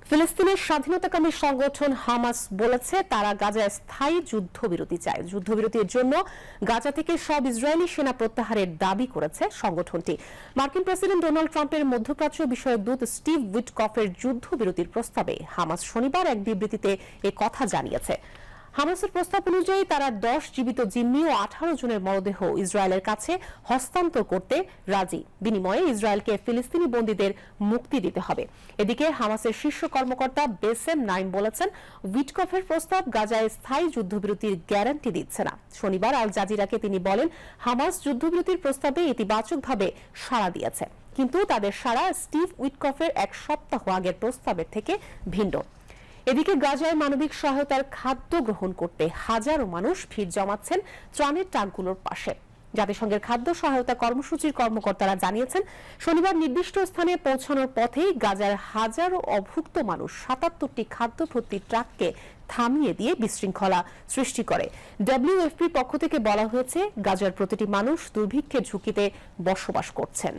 ফিলিস্তিনের স্বাধীনতাকামী সংগঠন হামাস বলেছে তারা গাজায় স্থায়ী যুদ্ধবিরতি চায়। যুদ্ধবিরতির জন্য গাজা থেকে সব ইসরায়েলি সেনা প্রত্যাহারের দাবি করেছে সংগঠনটি। মার্কিন প্রেসিডেন্ট ডোনাল্ড ট্রাম্পের মধ্যপ্রাচ্য বিষয়ক দূত স্টিভ উইটকফের যুদ্ধবিরতির প্রস্তাবে হামাস শনিবার এক বিবৃতিতে এ কথা জানিয়েছে। হামাসের প্রস্তাব অনুযায়ী তারা 10 জীবিত জিম্মি ও 18 জনের মরদেহ ইসরায়েলের কাছে হস্তান্তর করতে রাজি। বিনিময়ে ইসরায়েলকে ফিলিস্তিনি বন্দীদের মুক্তি দিতে হবে। এদিকে হামাসের শীর্ষ কর্মকর্তা বেসেম নাইম বলেছেন, উইটকফের প্রস্তাব গাজায় স্থায়ী যুদ্ধবিরতির গ্যারান্টি দিচ্ছে না। শনিবার আল জাজিরাকে তিনি বলেন, হামাস যুদ্ধবিরতির প্রস্তাবে ইতিবাচকভাবে সাড়া দিয়েছে, কিন্তু তাদের সাড়া স্টিভ উইটকফের এক সপ্তাহ আগের প্রস্তাবের থেকে ভিন্ন। এদিকে গাজায় মানবিক সহায়তার খাদ্য গ্রহণ করতে হাজারো মানুষ ভিড় জমাচ্ছেন ত্রাণের ট্রাকগুলোর পাশে। জাতিসংঘের খাদ্য সহায়তা কর্মসূচির কর্মকর্তারা জানিয়েছেন, শনিবার নির্দিষ্ট স্থানে পৌঁছানোর পথেই গাজার হাজারো অভুক্ত মানুষ 77টি খাদ্য ভর্তি ট্রাককে থামিয়ে দিয়ে বিশৃঙ্খলা সৃষ্টি করে। ডব্লিউএফপির পক্ষ থেকে বলা হয়েছে, গাজার প্রতিটি মানুষ দুর্ভিক্ষের ঝুঁকিতে বসবাস করছেন।